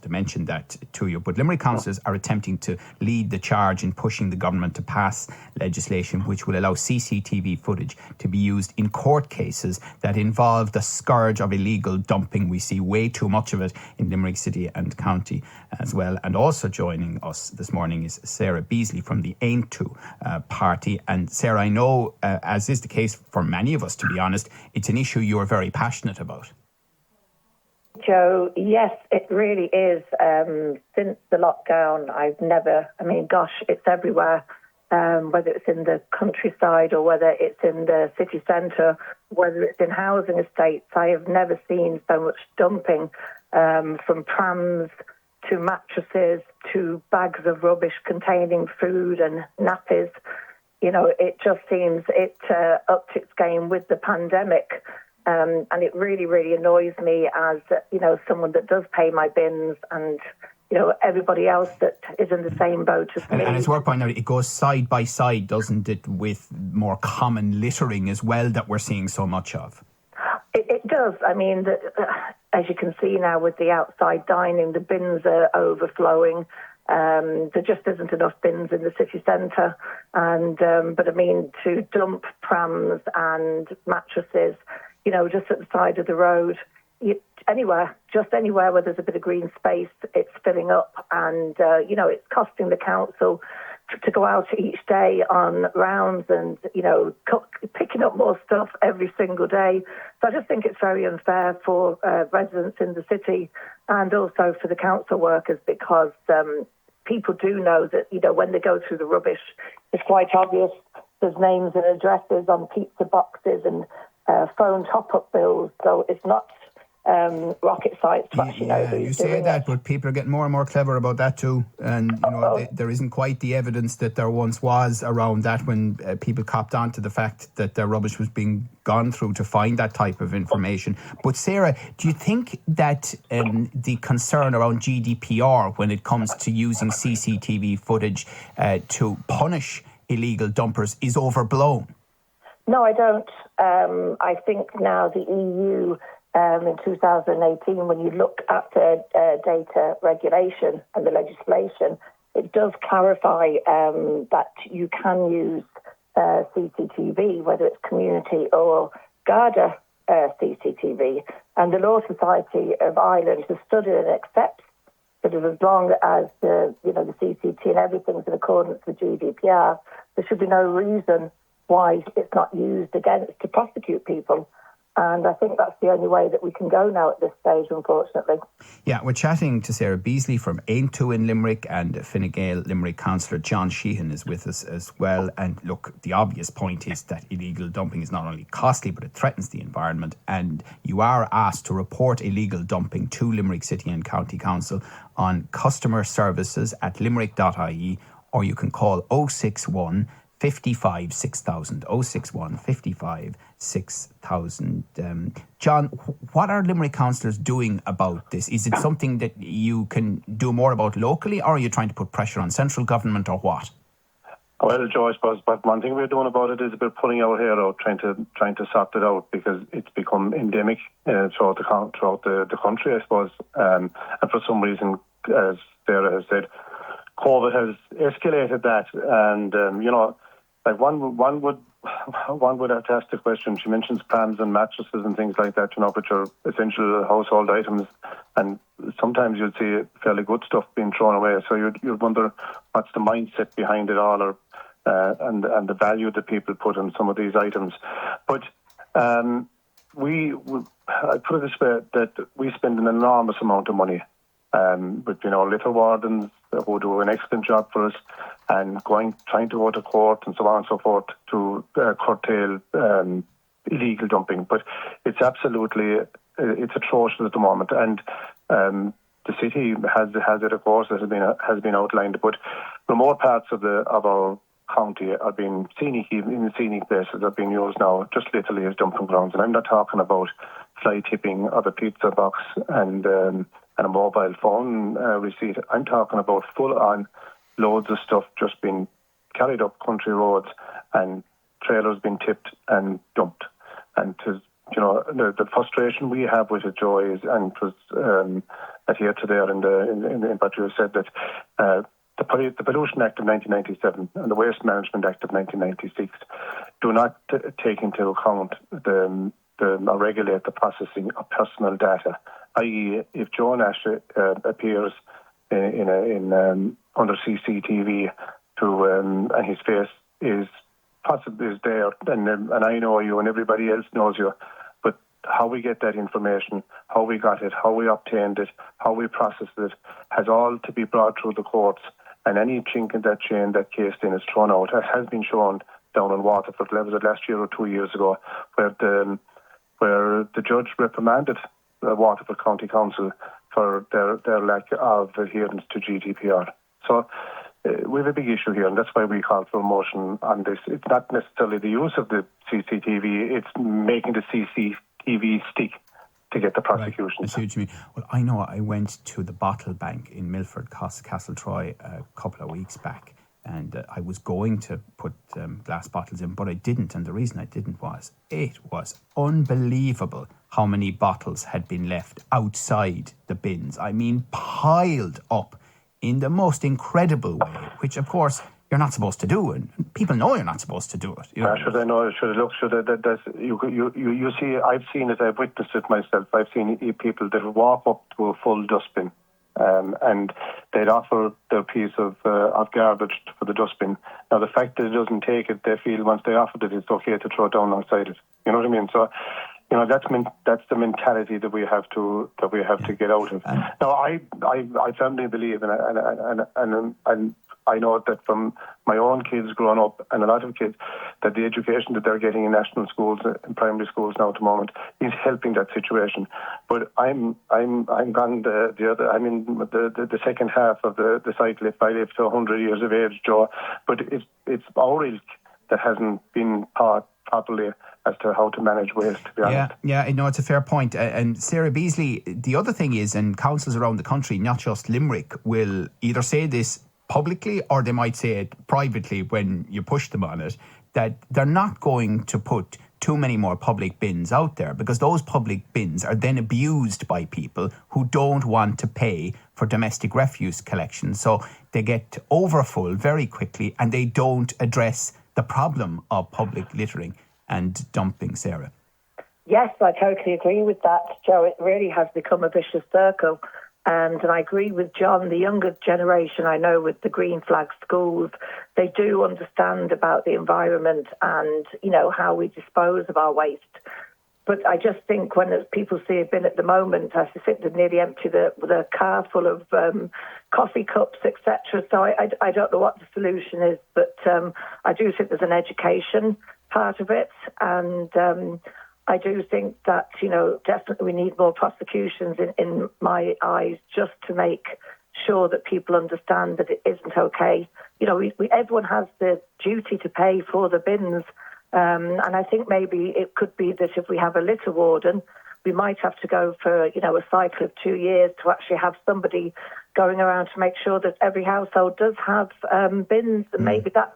to mention that to you. But Limerick councillors are attempting to lead the charge in pushing the government to pass legislation which will allow CCTV footage to be used in court cases that involve the scourge of illegal dumping. We see way too much of it in Limerick City and County as well. And also joining us this morning is Sarah Beasley from the Aontú party. And Sarah, I know, as is the case for many of us, to be honest, it's an issue you're very passionate about. Joe, yes, it really is. Since the lockdown, it's everywhere, whether it's in the countryside or whether it's in the city centre, whether it's in housing estates. I have never seen so much dumping, from prams to mattresses to bags of rubbish containing food and nappies. You know, it just seems it upped its game with the pandemic. And it really, really annoys me as, someone that does pay my bins and, everybody else that is in the same boat as me. And it's worth pointing out, it goes side by side, doesn't it, with more common littering as well that we're seeing so much of? It does. I mean, as you can see now with the outside dining, the bins are overflowing. There just isn't enough bins in the city centre. But to dump prams and mattresses, just at the side of the road, anywhere where there's a bit of green space, it's filling up. And, it's costing the council to go out each day on rounds and, picking up more stuff every single day. So I just think it's very unfair for residents in the city and also for the council workers, because people do know that, when they go through the rubbish, it's quite obvious. There's names and addresses on pizza boxes and phone top-up bills, so it's not rocket science to actually know who's you say doing that, it. but people are getting more and more clever about that too. And there isn't quite the evidence that there once was around that when people copped on to the fact that their rubbish was being gone through to find that type of information. But Sarah, do you think that the concern around GDPR when it comes to using CCTV footage to punish illegal dumpers is overblown? No, I don't. I think now the EU, in 2018, when you look at the data regulation and the legislation, it does clarify that you can use CCTV, whether it's community or Garda CCTV. And the Law Society of Ireland has studied and accepts that as long as the CCT and everything's in accordance with GDPR, there should be no reason why it's not used against to prosecute people. And I think that's the only way that we can go now at this stage, unfortunately. Yeah, we're chatting to Sarah Beasley from Aontú in Limerick, and Fine Gael Limerick councillor John Sheehan is with us as well. And look, the obvious point is that illegal dumping is not only costly, but it threatens the environment. And you are asked to report illegal dumping to Limerick City and County Council on customer services at limerick.ie, or you can call 061 55 6000, 061 55 6000. John, what are Limerick councillors doing about this? Is it something that you can do more about locally, or are you trying to put pressure on central government, or what? Well, Joe, I suppose, but one thing we're doing about it is a bit pulling our hair out, trying to sort it out, because it's become endemic throughout the country, I suppose. And for some reason, as Sarah has said, COVID has escalated that, and like one would have to ask the question. She mentions prams and mattresses and things like that, which are essential household items, and sometimes you'd see fairly good stuff being thrown away. So you'd wonder what's the mindset behind it all, or and the value that people put on some of these items. But I put it this way, that we spend an enormous amount of money with litter wardens who do an excellent job for us, and trying to go to court and so on and so forth to curtail illegal dumping. But it's absolutely, it's atrocious at the moment. And the city has it, of course, that has been outlined. But remote parts of our county are being scenic places are being used now just literally as dumping grounds. And I'm not talking about fly tipping or the pizza box and a mobile phone receipt. I'm talking about full-on loads of stuff just being carried up country roads and trailers being tipped and dumped. And the frustration we have with it, Joe, is, and it was adhered to there in what you said, that the Pollution Act of 1997 and the Waste Management Act of 1996 do not take into account or regulate the processing of personal data. I.e., if Joe Nash appears under CCTV and his face is there, and I know you and everybody else knows you, but how we get that information, how we got it, how we obtained it, how we processed it, has all to be brought through the courts. And any chink in that chain that case then is thrown out. It has been shown down in Waterford, was it last year or 2 years ago, where the judge reprimanded the Waterford County Council for their lack of adherence to GDPR. So we have a big issue here, and that's why we call for a motion on this. It's not necessarily the use of the CCTV, it's making the CCTV stick to get the prosecution. Right. I see what you mean. Well, I know I went to the bottle bank in Milford, Castletroy, a couple of weeks back, and I was going to put glass bottles in, but I didn't. And the reason I didn't was it was unbelievable how many bottles had been left outside the bins. I mean, piled up in the most incredible way, which, of course, you're not supposed to do, and people know you're not supposed to do it. You see, I've seen it, I've witnessed it myself. I've seen people that walk up to a full dustbin, and they'd offer their piece of garbage for the dustbin. Now, the fact that it doesn't take it, they feel once they offered it, it's okay to throw it down alongside it. You know what I mean? So, that's the mentality that we have to get out of. Now, I firmly believe, and I know that from my own kids growing up, and a lot of kids, that the education that they're getting in national schools and primary schools now at the moment is helping that situation. But I'm gone I'm in the second half of the cycle. If I live to 100 years of age, Joe, but it's our ilk that hasn't been taught properly as to how to manage waste, to be honest. Yeah, no, it's a fair point. And Sarah Beasley, the other thing is, and councils around the country, not just Limerick, will either say this publicly or they might say it privately when you push them on it, that they're not going to put too many more public bins out there, because those public bins are then abused by people who don't want to pay for domestic refuse collection. So they get overfull very quickly and they don't address the problem of public littering and dumping, Sarah. Yes, I totally agree with that, Joe. It really has become a vicious circle. And I agree with John, the younger generation, I know with the green flag schools, they do understand about the environment and, how we dispose of our waste. But I just think when people see a bin at the moment, I think they're nearly empty the car full of coffee cups, etc. So I don't know what the solution is, but I do think there's an education part of it. And I do think that, definitely we need more prosecutions in my eyes, just to make sure that people understand that it isn't okay. Everyone has the duty to pay for the bins. And I think maybe it could be that if we have a litter warden, we might have to go for, a cycle of 2 years to actually have somebody going around to make sure that every household does have bins. And maybe that's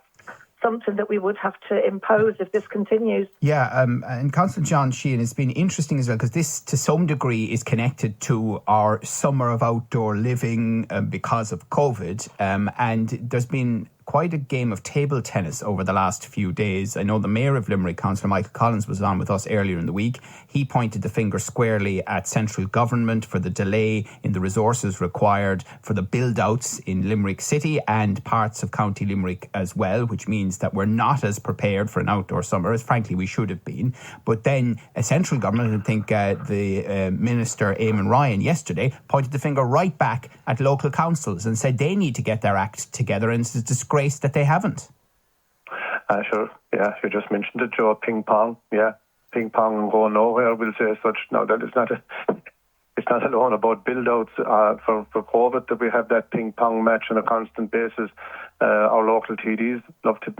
something that we would have to impose if this continues. Yeah, and Councillor John Sheehan, it's been interesting as well, because this to some degree is connected to our summer of outdoor living because of COVID, and there's been quite a game of table tennis over the last few days. I know the Mayor of Limerick, Councillor Michael Collins, was on with us earlier in the week. He pointed the finger squarely at central government for the delay in the resources required for the build-outs in Limerick City and parts of County Limerick as well, which means that we're not as prepared for an outdoor summer as frankly we should have been. But then a central government, I think the Minister Eamon Ryan yesterday pointed the finger right back at local councils and said they need to get their act together, and it's a disgrace that they haven't. Sure, yeah, you just mentioned it, Joe. Ping pong and go nowhere, we'll say such. No, that is not it's not alone about build-outs for COVID that we have that ping pong match on a constant basis. Our local TDs love to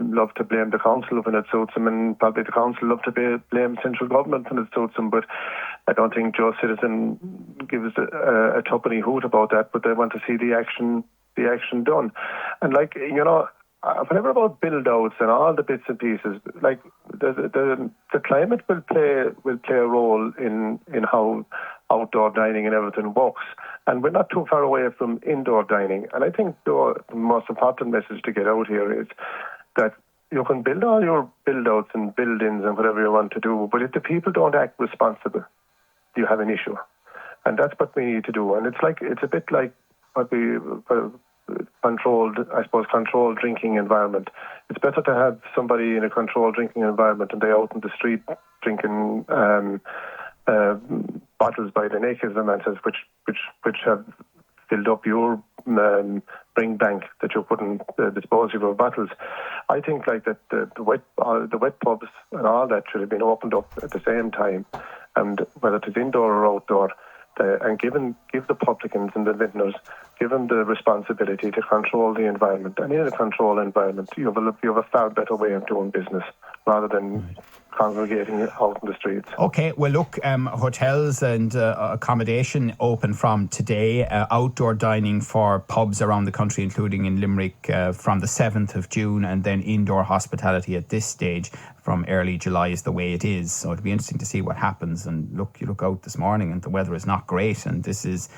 blame the council when it suits them, and probably the council love to blame central government when it suits them. But I don't think Joe Citizen gives a tuppenny hoot about that. But they want to see the action done. And whenever about build-outs and all the bits and pieces, like the climate will play a role in how outdoor dining and everything works. And we're not too far away from indoor dining. And I think the most important message to get out here is that you can build all your build-outs and build-ins and whatever you want to do, but if the people don't act responsible, you have an issue. And that's what we need to do. And it's a bit like what we controlled drinking environment. It's better to have somebody in a controlled drinking environment and they out in the street drinking bottles by the naked amount, which have filled up your bring bank that you couldn't dispose of your bottles. I think like that the wet pubs and all that should have been opened up at the same time, and whether it's indoor or outdoor, and give the publicans and the vintners, give them the responsibility to control the environment. And in a controlled environment, you have a far better way of doing business rather than congregating out in the streets. Okay, well look, hotels and accommodation open from today, outdoor dining for pubs around the country, including in Limerick, from the 7th of June, and then indoor hospitality at this stage from early July is the way it is. So it'll be interesting to see what happens. And look, you look out this morning and the weather is not great, and this is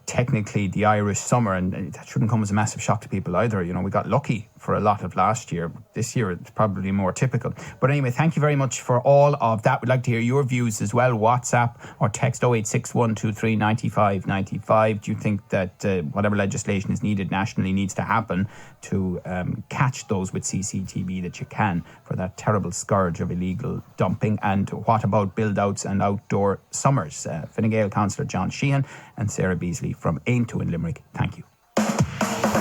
technically the Irish summer, and that shouldn't come as a massive shock to people either. You know, we got lucky for a lot of last year. This year it's probably more typical. But anyway, thank you very much for all of that. We'd like to hear your views as well. WhatsApp or text 086 95 95. Do you think that whatever legislation is needed nationally needs to happen to catch those with CCTV that you can for that terrible scourge of illegal dumping? And what about build-outs and outdoor summers? Fine Gael councillor John Sheehan and Sarah Beasley from Aontú in Limerick. Thank you.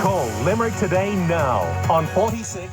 Call Limerick Today now on 46.